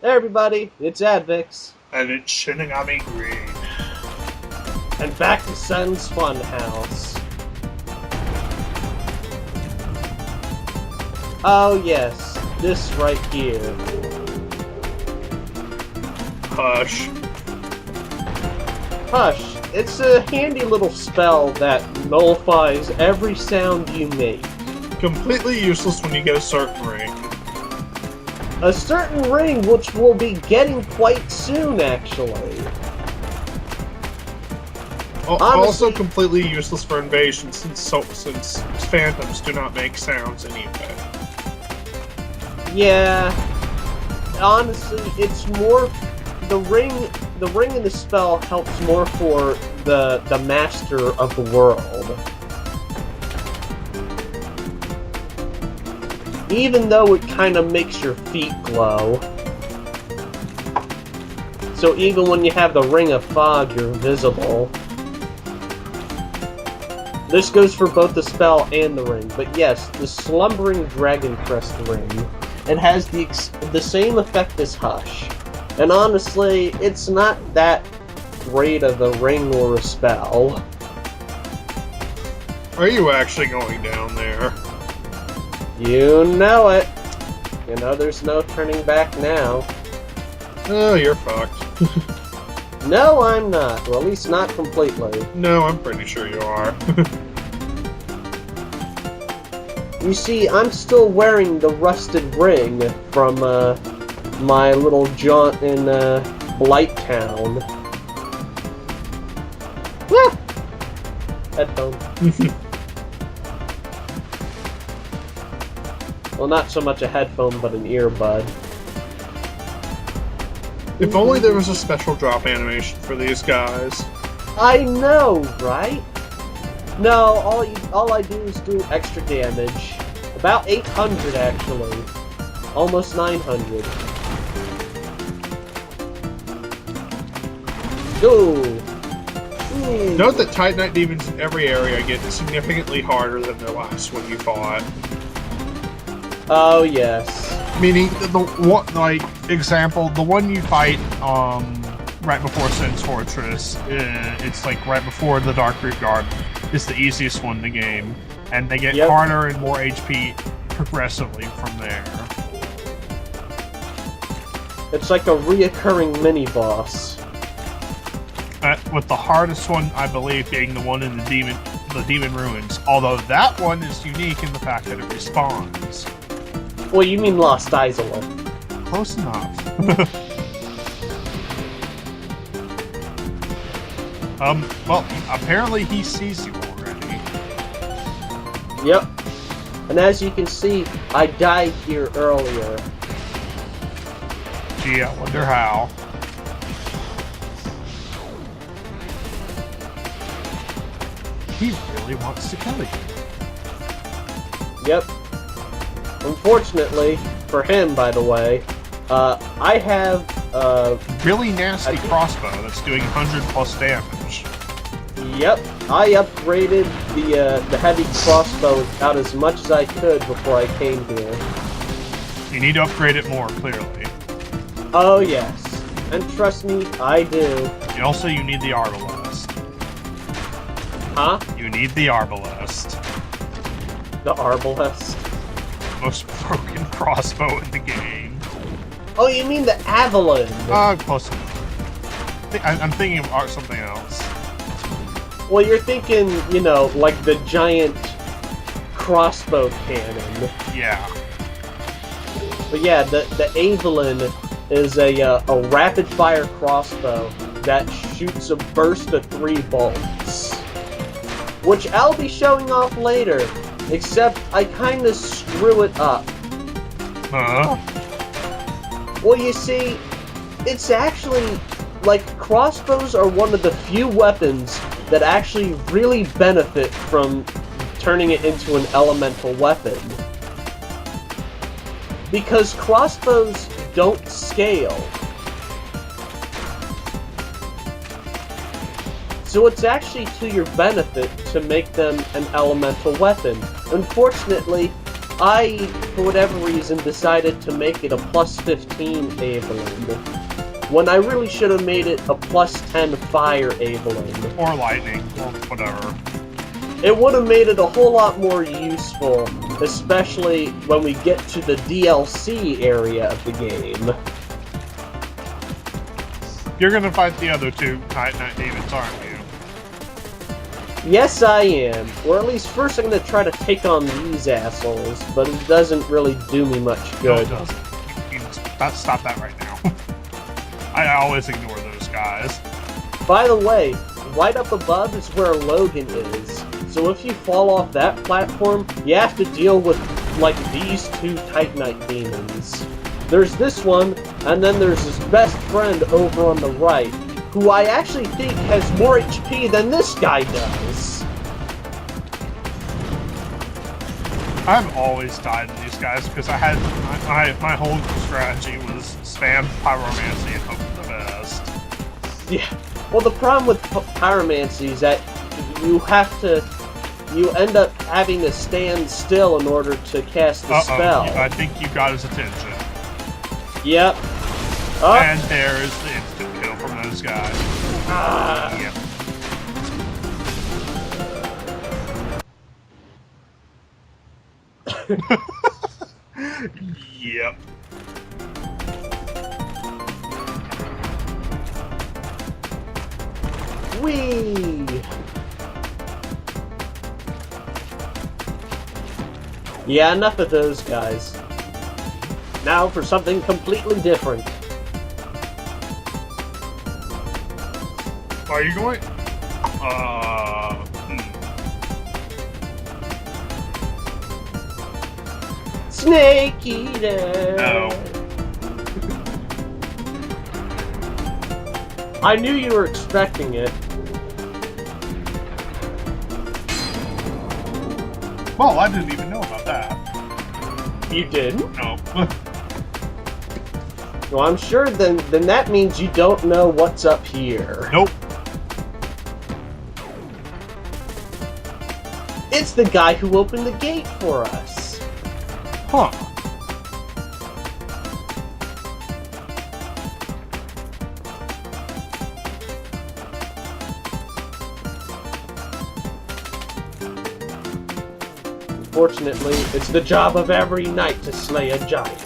Hey everybody, it's Advix, And it's Shinigami Green. and back to Sen's Funhouse. Oh yes, this right here. Hush. Hush, it's a handy little spell that nullifies every sound you make. Completely useless when you get a certain ring. A certain ring which we'll be getting quite soon, actually. Also completely useless for invasion since phantoms do not make sounds anyway. Yeah, honestly, it's more the ring. The ring in the spell helps more for the master of the world. Even though it kind of makes your feet glow. So even when you have the Ring of Fog, you're invisible. This goes for both the spell and the ring, but yes, the Slumbering Dragon Crest ring. It has the same effect as Hush. And honestly, it's not that great of a ring or a spell. Are you actually going down there? You know it. You know there's no turning back now. Oh, you're fucked. No, I'm not. Well, at least not completely. No, I'm pretty sure you are. You see, I'm still wearing the rusted ring from my little jaunt in Blighttown. Ah! Headphone. Well, not so much a headphone, but an earbud. If only there was a special drop animation for these guys. I know, right? No, all I do is do extra damage. About 800, actually. Almost 900. Ooh. Note that Titanite demons in every area get significantly harder than their last one you fought. Oh, yes. Meaning, the one, like, example, the one you fight, right before Sen's Fortress, it's like right before the Dark Root Garden, is the easiest one in the game. And they get harder and more HP progressively from there. It's like a reoccurring mini-boss. With the hardest one, I believe, being the one in the Demon Ruins. Although that one is unique in the fact that it respawns. Well, you mean Lost Isola. Close enough. Well, apparently he sees you already. Yep. And as you can see, I died here earlier. Gee, I wonder how. He really wants to kill you. Yep. Unfortunately, for him, by the way, I have really nasty crossbow that's doing 100 plus damage. Yep, I upgraded the heavy crossbow about as much as I could before I came here. You need to upgrade it more, clearly. Oh yes, and trust me, I do. And also, you need the Arbalest. Huh? You need the Arbalest. The Arbalest? Most broken crossbow in the game. Oh, you mean the Avalon? Close enough. I'm thinking of something else. Well, you're thinking, you know, like the giant crossbow cannon. Yeah. But yeah, the Avalon is a rapid-fire crossbow that shoots a burst of 3 bolts. Which I'll be showing off later, except I kinda screw it up. Huh? Well, you see, it's actually, like, crossbows are one of the few weapons that actually really benefit from turning it into an elemental weapon. Because crossbows don't scale. So it's actually to your benefit to make them an elemental weapon. Unfortunately, I, for whatever reason, decided to make it a plus 15 Evelyn, when I really should have made it a plus 10 Fire Evelyn. Or lightning, or whatever. It would have made it a whole lot more useful, especially when we get to the DLC area of the game. You're gonna fight the other two Titanite demons, aren't you? Yes, I am. Or at least first I'm gonna try to take on these assholes, but it doesn't really do me much No, good. it doesn't. You must stop that right now. I always ignore those guys. By the way, right up above is where Logan is. So if you fall off that platform, you have to deal with, like, these two Titanite demons. There's this one, and then there's his best friend over on the right, who I actually think has more HP than this guy does. I've always died to these guys because I had my whole strategy was spam pyromancy and hope for the best. Yeah. Well, the problem with pyromancy is that you end up having to stand still in order to cast the spell. I think you got his attention. Yep. Oh. And there's the instant kill from those guys. Ah. Yep. Yep. Whee! Yeah, enough of those guys. Now for something completely different. Are you going? Snake Eater! No. I knew you were expecting it. Well, I didn't even know about that. You didn't? No. Well, I'm sure then that means you don't know what's up here. Nope. It's the guy who opened the gate for us. Huh. Unfortunately, it's the job of every knight to slay a giant.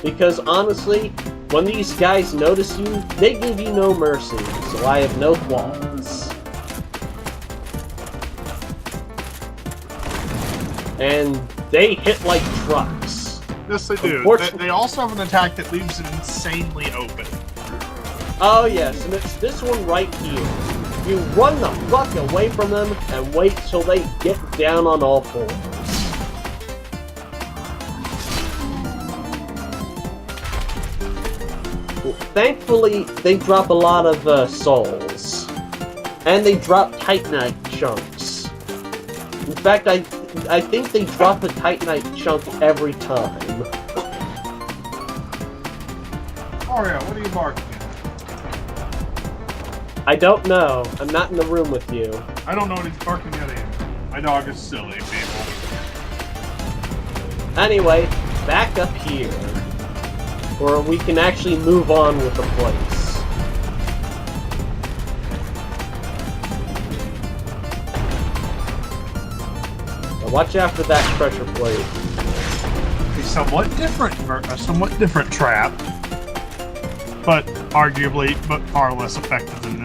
Because honestly, when these guys notice you, they give you no mercy, so I have no qualms. And they hit like trucks. Yes, they do. They also have an attack that leaves it insanely open. Oh yes, and it's this one right here. You run the fuck away from them and wait till they get down on all fours. Well, thankfully, they drop a lot of souls. And they drop Titanite chunks. In fact, I think they drop a Titanite chunk every time. Aria, what are you barking at? I don't know. I'm not in the room with you. I don't know what he's barking at either. My dog is silly, people. Anyway, back up here. Where we can actually move on with the place. Now watch out for that pressure plate. A somewhat different trap, but arguably, far less effective than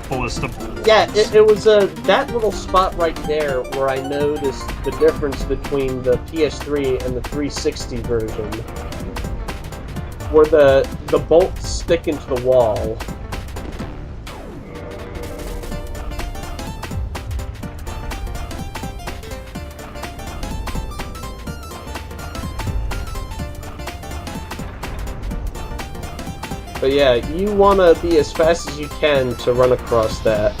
ballista bolts. Yeah, it was that little spot right there where I noticed the difference between the PS3 and the 360 version. Where the bolts stick into the wall. But yeah, you want to be as fast as you can to run across that.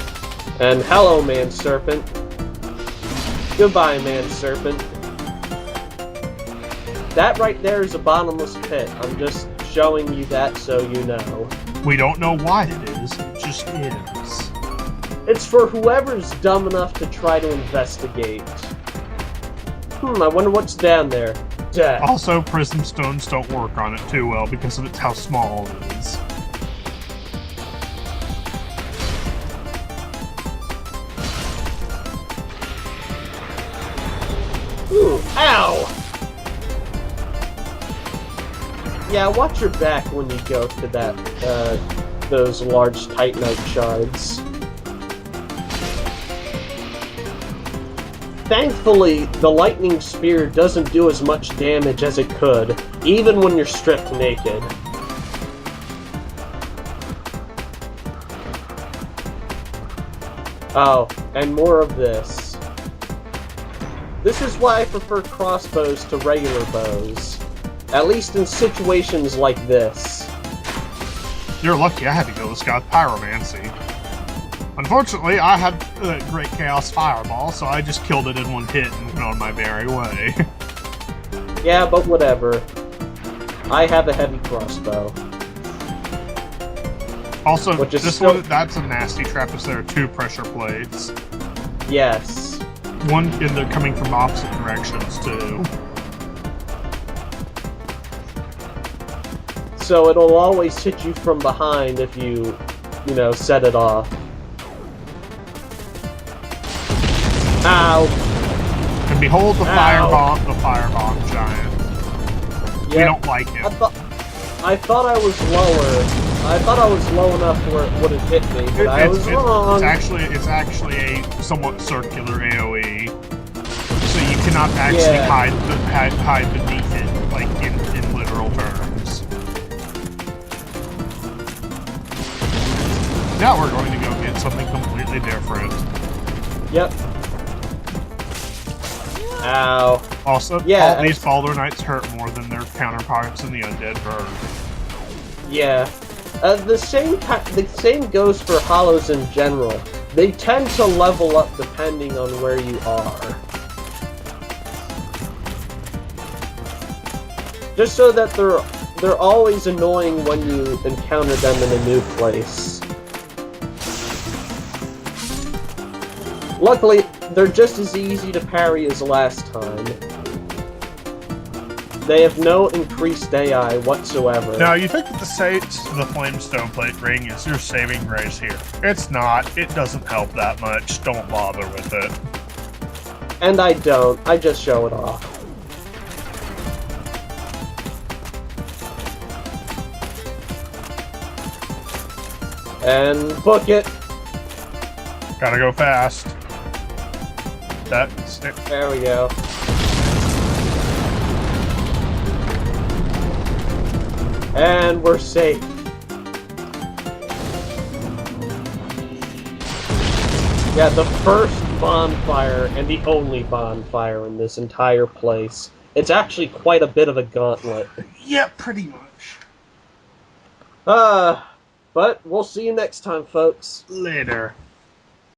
And hello, Man Serpent. Goodbye, Man Serpent. That right there is a bottomless pit. I'm just showing you that so you know. We don't know why it is, it just is. It's for whoever's dumb enough to try to investigate. I wonder what's down there. Death. Also, prism stones don't work on it too well because of how small it is. Ooh, ow! Yeah, watch your back when you go to that, those large Titanite shards. Thankfully, the lightning spear doesn't do as much damage as it could, even when you're stripped naked. Oh, and more of this. This is why I prefer crossbows to regular bows. At least in situations like this. You're lucky I had to go with Scout Pyromancy. Unfortunately, I had Great Chaos Fireball, so I just killed it in one hit and went on my merry way. Yeah, but whatever. I have a heavy crossbow. Also, Which is this still- one, that's a nasty trap, because there are two pressure plates. Yes. One, and they're coming from opposite directions, too. So it'll always hit you from behind if you know, set it off. Ow! And behold the Ow. firebomb giant. We Yeah, don't like him. I thought I was lower. I thought I was low enough where it wouldn't hit me, but I was wrong. It's actually a somewhat circular AoE, so you cannot actually hide beneath it, like in literal terms. Now we're going to go get something completely different. Yep. Ow. Also, Yeah, all these Baldur Knights hurt more than their counterparts in the Undead Bird. Yeah. The same goes for hollows in general. They tend to level up depending on where you are. Just so that they're always annoying when you encounter them in a new place. Luckily, they're just as easy to parry as last time. They have no increased AI whatsoever. Now, you think that the Flamestone Plate Ring is your saving grace here. It's not. It doesn't help that much. Don't bother with it. And I don't. I just show it off. And book it. Gotta go fast. That's it. There we go. And we're safe. Yeah, the first bonfire and the only bonfire in this entire place. It's actually quite a bit of a gauntlet. Yeah, pretty much. But we'll see you next time, folks. Later.